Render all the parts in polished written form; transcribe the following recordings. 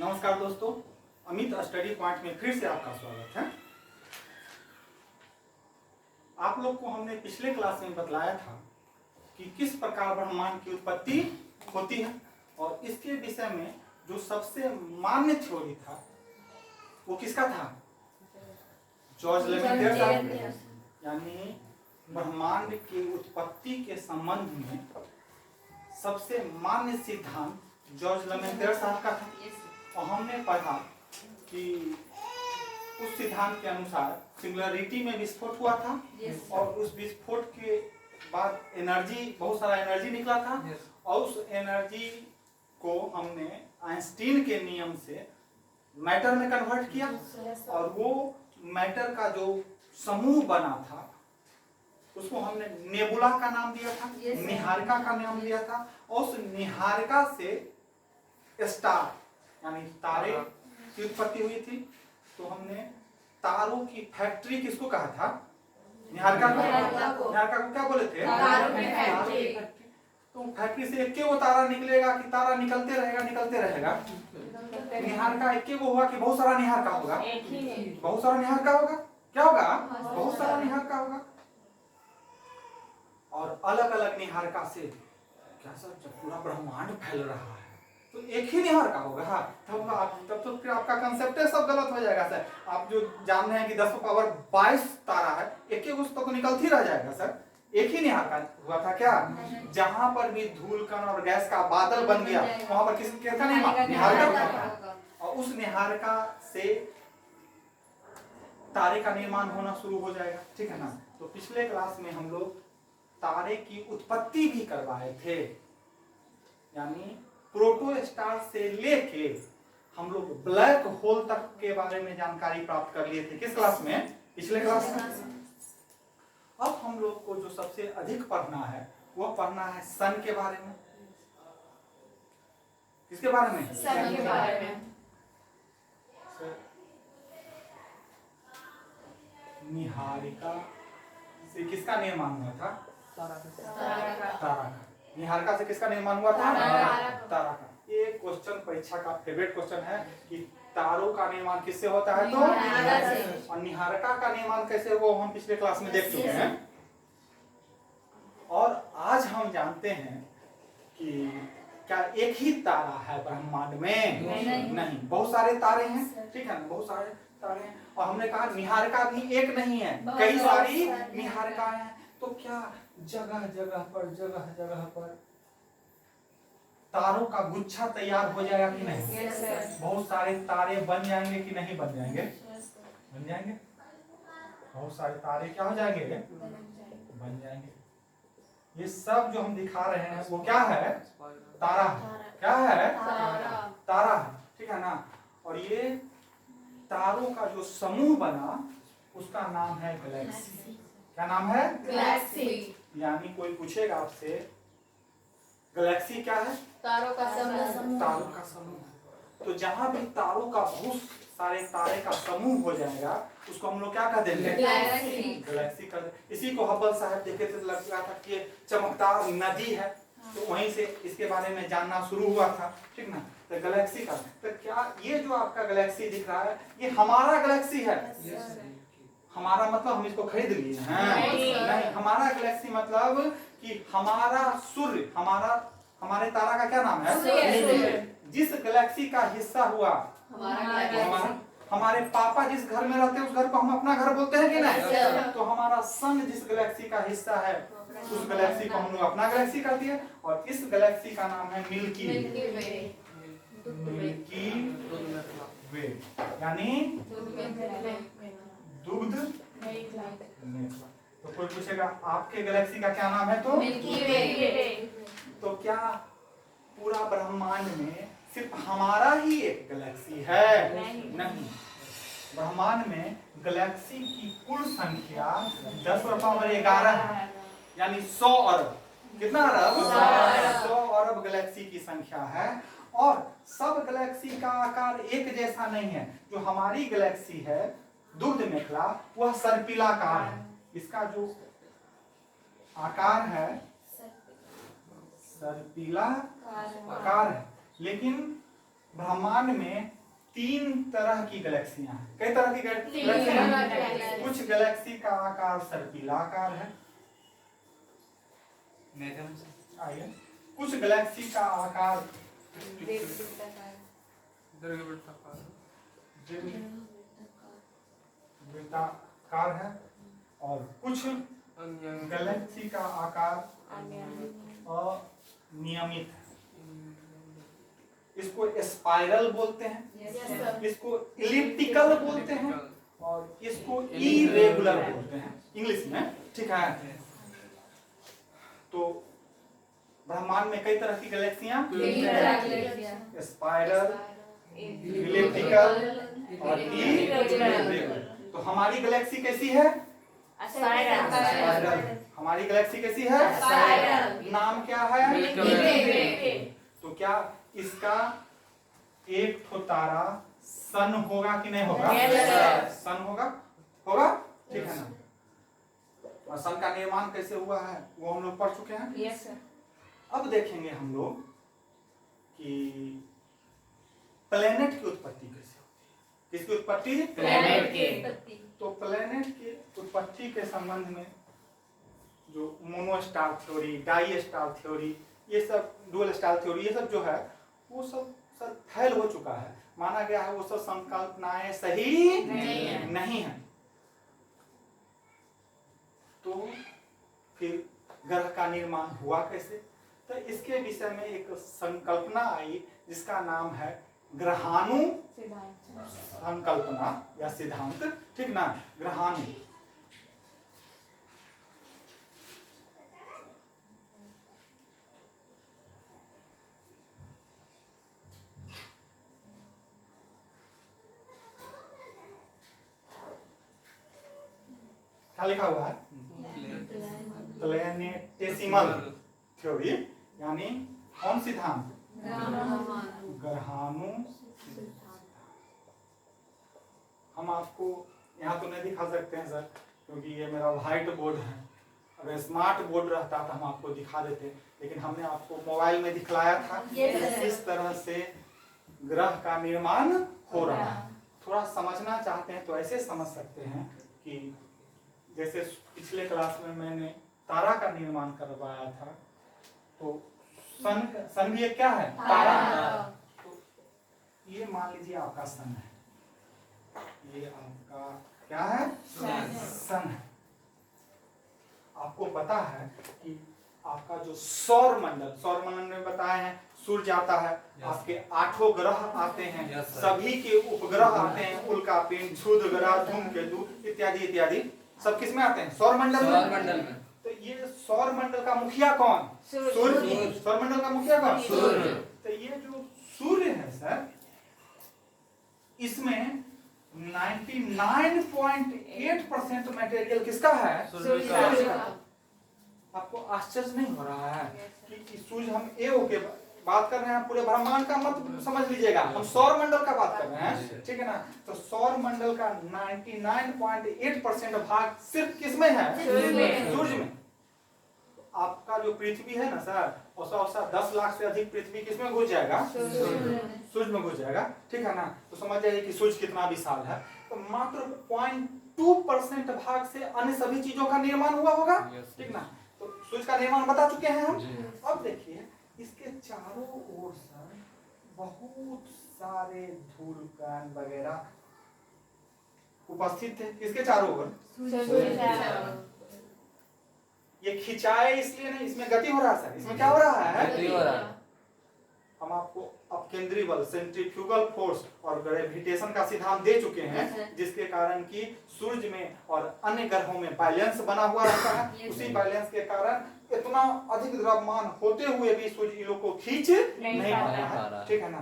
नमस्कार दोस्तों, Amit study point में फिर से आपका स्वागत है। आप लोग को हमने पिछले क्लास में बतलाया था कि किस प्रकार ब्रह्मांड की उत्पत्ति होती है और इसके विषय में जो सबसे मान्य थ्योरी था वो किसका था? जॉर्ज लेमेंटियर साहब। यानी ब्रह्मांड की उत्पत्ति के संबंध में सबसे मान्य सिद्धांत जॉर्ज लेमेंटियर साहब का था। और हमने पढ़ा कि उस सिद्धांत के अनुसार सिंगुलरिटी में विस्फोट हुआ था और उस विस्फोट के बाद एनर्जी, बहुत सारा एनर्जी निकला था और उस एनर्जी को हमने आइंस्टीन के नियम से मैटर में कन्वर्ट किया और वो मैटर का जो समूह बना था उसको हमने नेबुला का नाम दिया था, निहारिका का नाम दिया था। और उस निहारिका से स्टार यानी तारे की उत्पत्ति हुई थी। तो हमने तारों की फैक्ट्री किसको कहा था? निहारिका को। निहारिका को क्या बोले थे? तारों की फैक्ट्री। तो फैक्ट्री से एक वो तारा निकलेगा कि तारा निकलते रहेगा? निहारिका एक वो हुआ कि बहुत सारा निहारिका होगा? बहुत सारा निहारिका होगा। क्या होगा? बहुत सारा निहारिका होगा। और अलग अलग निहारिका से क्या सर, जब पूरा ब्रह्मांड फैल रहा है तो एक ही निहारिका होगा। हाँ, तब तो फिर आपका कंसेप्ट सब गलत हो जाएगा सर। आप जो जान रहे हैं कि 10⁻22 तारा है, एक ही उस तो निकलती रह जाएगा सर। एक ही निहारिका हुआ था क्या? जहां पर भी धूल कण और गैस का बादल बन गया वहां पर किसी क्या था? निहारिका। और उस निहारिका से तारे का निर्माण होना शुरू हो जाएगा। ठीक है ना? तो पिछले क्लास में हम लोग तारे की उत्पत्ति भी करवाए थे। यानी प्रोटो स्टार से लेके हम लोग ब्लैक होल तक के बारे में जानकारी प्राप्त कर लिए थे। किस क्लास में? पिछले क्लास में। अब हम लोग को जो सबसे अधिक पढ़ना है वो पढ़ना है सन के बारे में। किसके बारे में? सन के बारे में। निहारिका से किसका निर्माण हुआ था? तारा का। निहारिका से किसका निर्माण हुआ था? तारा का। ये क्वेश्चन परीक्षा का फेवरेट क्वेश्चन है कि तारों का निर्माण किससे होता है? तो और निहारिका का निर्माण कैसे हुआ हम पिछले क्लास में देख चुके हैं। और आज हम जानते हैं कि क्या एक ही तारा है ब्रह्मांड में? नहीं, बहुत सारे तारे हैं। ठीक है ना? बहुत सारे तारे हैं। और हमने कहा निहारिका भी एक नहीं है, कई सारी निहारिकाएं हैं। तो क्या जगह जगह पर तारों का गुच्छा तैयार हो जाएगा कि नहीं? बहुत सारे तारे बन जाएंगे कि नहीं बन जाएंगे? बन जाएंगे। बहुत सारे तारे क्या हो जाएंगे? बन जाएंगे। ये सब जो हम दिखा रहे हैं वो क्या है? तारा है। क्या है? तारा है। ठीक है ना? और ये तारों का जो समूह बना उसका नाम है गैलेक्सी। क्या नाम है? गैलेक्सी। यानी कोई पूछेगा आपसे गैलेक्सी क्या है? तारों का समूह। तारों का समूह। तो जहां भी तारों का बहुत सारे तारे का समूह हो जाएगा उसको हम लोग क्या कह देंगे? गैलेक्सी कर। इसी को हब्बल साहब देखे थे, लग रहा था कि चमकदार नदी है, तो वहीं से इसके बारे में जानना शुरू हुआ था। ठीक ना? तो गैलेक्सी का तो क्या ये जो आपका गैलेक्सी दिख रहा है ये हमारा गैलेक्सी है? हमारा मतलब हम इसको खरीद लिए हैं? नहीं, हमारा गैलेक्सी मतलब कि हमारा सूर्य, हमारे तारा का क्या नाम है? जिस गैलेक्सी का हिस्सा हुआ हमारे पापा जिस घर में रहते हैं उस घर को हम अपना घर बोलते हैं कि नहीं? तो हमारा सन जिस गैलेक्सी का हिस्सा है उस गैलेक्सी को हम लोग अपना गैलेक्सी कर दिए। और इस गैलेक्सी का नाम है मिल्की वे। यानी दुग्ध नेत्रा। तो कोई पूछेगा आपके गैलेक्सी का क्या नाम है? तो मिल्की वे। तो क्या पूरा ब्रह्मांड में सिर्फ हमारा ही एक गैलेक्सी है? नहीं। ब्रह्मांड में गैलेक्सी की कुल संख्या 10⁻11 है। यानी 100 अरब। कितना अरब? 100 अरब गैलेक्सी की संख्या है। और सब गैलेक्सी का आकार एक जैसा नहीं है। जो हमारी गैलेक्सी है दुग्ध मेखला वह सर्पिलाकार है। इसका जो आकार है सर्पिला आकार है। लेकिन ब्रह्मांड में 3 तरह की गैलेक्सियां हैं। कई तरह की गैलेक्सियां हैं? कुछ गैलेक्सी का आकार सर्पिलाकार है, आइए। कुछ गैलेक्सी का आकार वृत्ताकार है, और कुछ गैलेक्सी का आकार अनियमित है। इसको स्पाइरल बोलते हैं, इसको इलिप्टिकल बोलते हैं, और इसको इरेगुलर बोलते हैं इंग्लिश में, ठीक है। तो ब्रह्मांड में कई तरह की गैलेक्सियां, स्पाइरल, इलिप्टिकल और इरेगुलर। तो हमारी गैलेक्सी कैसी है? स्पाइरल। हमारी गैलेक्सी कैसी है? स्पाइरल। नाम क्या है? तो क्या इसका एक ठो तारा सन होगा कि नहीं होगा? सन होगा, होगा, ठीक है ना। और सन का निर्माण कैसे हुआ है वो हम लोग पढ़ चुके हैं। Yes sir. अब देखेंगे हम लोग कि प्लेनेट की उत्पत्ति कैसे होती है। किसकी उत्पत्ति? प्लेनेट की। तो प्लेनेट की उत्पत्ति के संबंध में जो मोनोस्टार थ्योरी, डाई स्टार थ्योरी, ये सब डुअल स्टार थ्योरी, ये सब जो है वो सब फैल हो चुका है। माना गया है वो सब संकल्पनाएं सही नहीं है। तो फिर ग्रह का निर्माण हुआ कैसे? तो इसके विषय में एक संकल्पना आई जिसका नाम है ग्रहाणु संकल्पना या सिद्धांत, ठीक ना। ग्रहाणु क्या लिखा हुआ है? प्लेनेटेसिमल थ्योरी, यानी कौन सिद्धांत? ग्रहाणु। हम आपको यहाँ तो नहीं दिखा सकते हैं सर, क्योंकि ये मेरा व्हाइट बोर्ड है। अगर स्मार्ट बोर्ड रहता तो हम आपको दिखा देते, लेकिन हमने आपको मोबाइल में दिखलाया था। इस तरह से ग्रह का निर्माण हो रहा है। थोड़ा समझना चाहते हैं तो ऐसे समझ सकते हैं कि जैसे पिछले क्लास में मैंने तारा का निर्माण करवाया था, तो सन भी एक क्या है? तारा। तो ये मान लीजिए आपका सन है, ये आपका क्या है? सन है। आपको पता है कि आपका जो सौर मंडल में बताए हैं, सूर्य आता है, आपके 8 ग्रह आते हैं, सभी के उपग्रह आते हैं, उल्कापिंड, क्षुद्र ग्रह, धूमकेतु इत्यादि इत्यादि, सब किस में आते हैं? सौर मंडल में। तो ये सौर मंडल का मुखिया कौन? सूर्य। सौर मंडल का मुखिया कौन? सूर्य। तो ये जो सूर्य है सर, इसमें 99.8% मटेरियल किसका है? सूर्य का। आपको आश्चर्य नहीं हो रहा है कि सूर्य, हम एओ के बात कर रहे हैं, पूरे ब्रह्मांड का मत समझ लीजिएगा, हम सौर मंडल का बात कर रहे हैं, ठीक है ना। तो सौर मंडल का 99.8% भाग सिर्फ किसमें है? सूर्य में। आपका जो पृथ्वी है ना सर, औसा 10 लाख से अधिक पृथ्वी किसमें घुस जाएगा? सूर्य में घुस जाएगा, ठीक है ना। तो समझ जाइए कि सूर्य कितना विशाल है। तो मात्र 0.2% भाग से अन्य सभी चीजों का निर्माण हुआ होगा, ठीक ना। तो सूर्य का निर्माण बता चुके हैं हम। अब देखिए इसके चारों ओर सर बहुत सारे धूल कण वगैरह उपस्थित थे। किसके चारों ओर? ये खिंचाए इसलिए नहीं, इसमें गति हो रहा है सर। इसमें क्या हो रहा है? हम आपको अपकेंद्री बल, सेंट्रीफ्यूगल फोर्स और ग्रेविटेशन का सिद्धांत दे चुके हैं, जिसके कारण कि सूर्य में और अन्य ग्रहों में बैलेंस बना हुआ रहता है। उसी बैलेंस के कारण इतना अधिक द्रव्यमान होते हुए भी सूर्य इन लोग को खींच नहीं पा रहा है, ठीक है ना।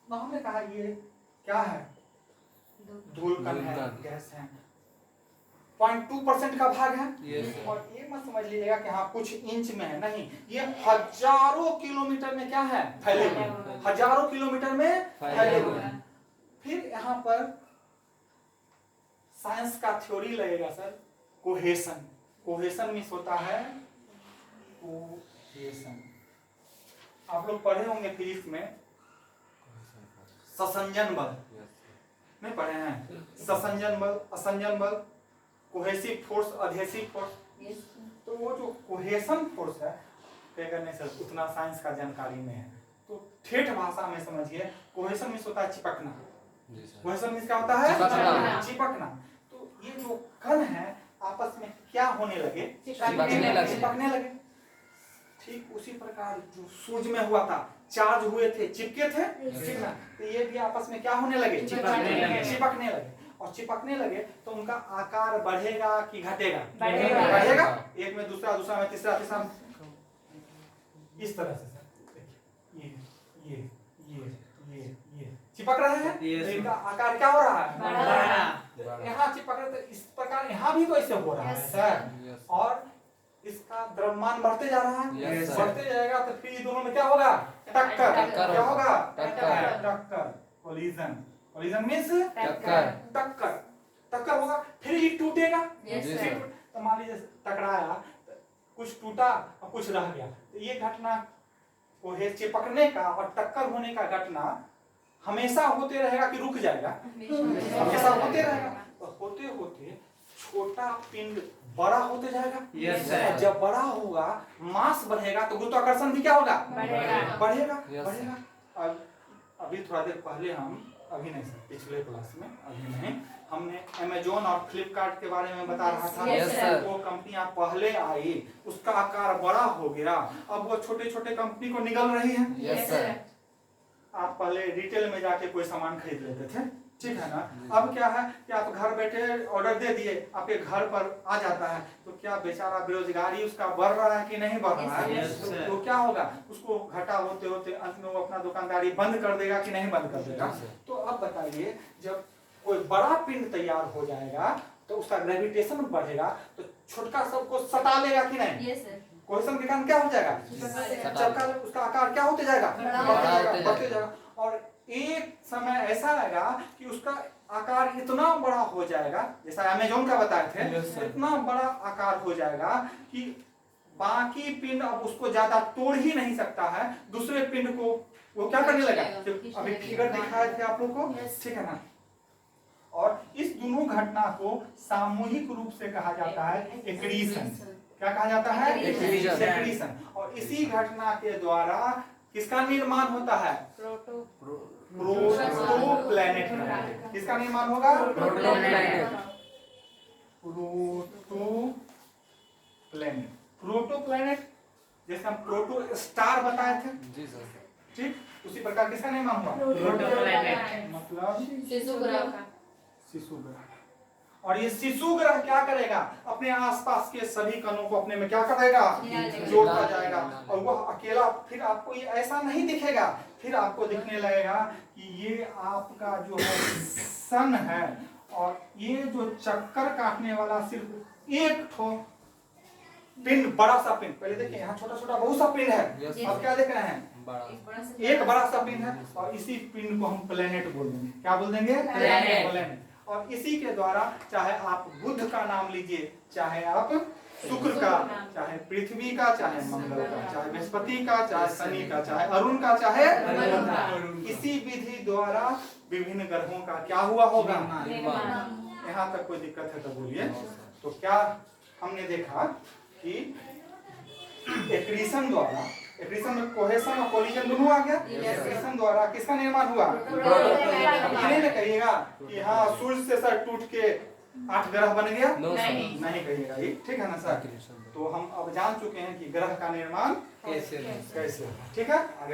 तो हमने कहा ये क्या है? धूल कण है, गैस है। 0.2% का भाग है। और ये मत समझ लीजिएगा कि हाँ कुछ इंच में है, नहीं, ये हजारों किलोमीटर में क्या है? फैले हुए। हजारों किलोमीटर में फैले हुए। फिर यहाँ पर साइंस का थ्योरी लगेगा सर, कोहेशन। कोहेशन मीन्स होता है कोहेशन। आप लोग पढ़े होंगे फिजिक्स में ससंजन बल नहीं पढ़े हैं? ससंजन बल, असंजन बल, कोहेसिव फोर्स, अधेसिव फोर्स। तो वो जो कोहेशन फोर्स है, कहेगा नहीं सर उतना साइंस का जानकारी में है, तो ठेठ भाषा में समझिए, कोहेशन मीन्स होता है चिपकना। कोहेशन मीन्स क्या होता है? चिपकना। तो ये जो कण है आपस में क्या होने लगे? चिपकने लगे। ठीक उसी प्रकार जो सूर्य में हुआ था, चार्ज हुए थे, चिपके थे, ठीक ना? तो ये भी आपस में क्या होने लगे? चिपकने लगे। और चिपकने लगे तो उनका आकार बढ़ेगा कि घटेगा? बढ़ेगा। एक में दूसरा, दूसरा में तीसरा, तीसरा इस तरह से सर ये चिपक रहे हैं। तो इनका आकार क्या हो रहा है? यहाँ चिपक रहे, तो इस प्रकार यहाँ भी तो ऐसे हो रहा है सर। और इसका द्रव्यमान बढ़ते जा रहा है, बढ़ते जाएगा तो फिर ये दोनों में क्या होगा? टक्कर। क्या होगा? टक्कर। कोलिजन। कोलिजन मींस टक्कर। टक्कर होगा, फिर ये टूटेगा। तो मान लीजिए टकराया, कुछ टूटा और कुछ रह गया, तो ये घटना को है चिपकने का और टक्कर होने का घटना हमेशा होते रहेगा कि रुक जाएगा? हमेशा होते रहेगा। तो होते होते छोटा पिंड बड़ा होते जाएगा। जब बड़ा होगा, मास बढ़ेगा, तो गुरुत्वाकर्षण भी क्या होगा? बढ़ेगा। अभी थोड़ा देर पहले हम, अभी नहीं सर, पिछले क्लास में, अभी नहीं, हमने अमेज़न और फ्लिपकार्ट के बारे में बता रहा था। वो कंपनियां पहले आई, उसका आकार बड़ा हो गया, अब वो छोटे छोटे कंपनी को निगल रही है। आप पहले रिटेल में जाके कोई सामान खरीद लेते थे, ठीक है ना? अब क्या है कि आप घर बैठे ऑर्डर दे दिए, आपके घर पर आ जाता है। तो क्या बेचारा बेरोजगारी उसका बढ़ रहा है कि नहीं बढ़ रहा है? तो क्या होगा? उसको घाटा होते होते अंत में वो अपना दुकानदारी बंद कर देगा कि नहीं बंद कर देगा? तो अब बताइए, जब कोई बड़ा पिंड तैयार हो जाएगा तो उसका ग्रेविटेशन बढ़ेगा, तो छोटका सबको सटा लेगा कि नहीं? कोहेशन के कारण क्या हो जाएगा? उसका आकार क्या होते जाएगा? बढ़ते जाएगा। और एक समय ऐसा आएगा कि उसका आकार इतना बड़ा हो जाएगा, जैसा अमेज़न का बताए थे, इतना बड़ा आकार हो जाएगा कि बाकी पिंड अब उसको ज्यादा तोड़ ही नहीं सकता है। दूसरे पिंड को वो क्या करने लगा? अभी फिगर दिखाए थे आप लोग को, ठीक है ना? और इस दोनों घटना को सामूहिक रूप से कहा जाता है एक्रीशन। क्या कहा जाता है? एक्रीशन। और इसी घटना के द्वारा किसका निर्माण होता है? प्रोटोप्लैनेट का। किसका निर्माण होगा? प्रोटोप्लैनेट। जैसे हम प्रोटो स्टार बताए थे, ठीक, उसी प्रकार किसका निर्माण हुआ? प्रोटोप्लैनेट मतलब शिशु ग्रह। और ये शिशु ग्रह क्या करेगा? अपने आसपास के सभी कणों को अपने में क्या करेगा? जोड़ता जाएगा। और वो अकेला फिर आपको ये ऐसा नहीं दिखेगा, फिर आपको दिखने लगेगा कि ये आपका जो है सन है, और ये जो चक्कर काटने वाला सिर्फ एक ठो पिंड, बड़ा सा पिंड। पहले देखिए यहाँ छोटा छोटा बहुत सा पिंड है, अब क्या देख रहे हैं? एक बड़ा सा पिंड है, और इसी पिंड को हम प्लेनेट बोल देंगे। क्या बोल देंगे? प्लेनेट। और इसी के द्वारा चाहे आप बुध का नाम लीजिए, चाहे आप शुक्र का, चाहे पृथ्वी का, चाहे मंगल का, चाहे बृहस्पति का, चाहे शनि का, चाहे अरुण का, चाहे इसी विधि द्वारा विभिन्न ग्रहों का क्या हुआ होगा? यहाँ तक कोई दिक्कत है तो बोलिए। तो क्या हमने देखा कि एक्रीशन द्वारा, एक्रीशन में कोहेशन और कोलिजन दोनों आ गया। एक्रीशन द्वारा किसका निर्माण हुआ? ये नहीं कहिएगा कि हाँ सूर्य से सर टूट के 8 ग्रह बन गया, नहीं कहिएगा ये, ठीक है ना सर? तो हम अब जान चुके हैं कि ग्रह का निर्माण कैसे, ठीक है। आगे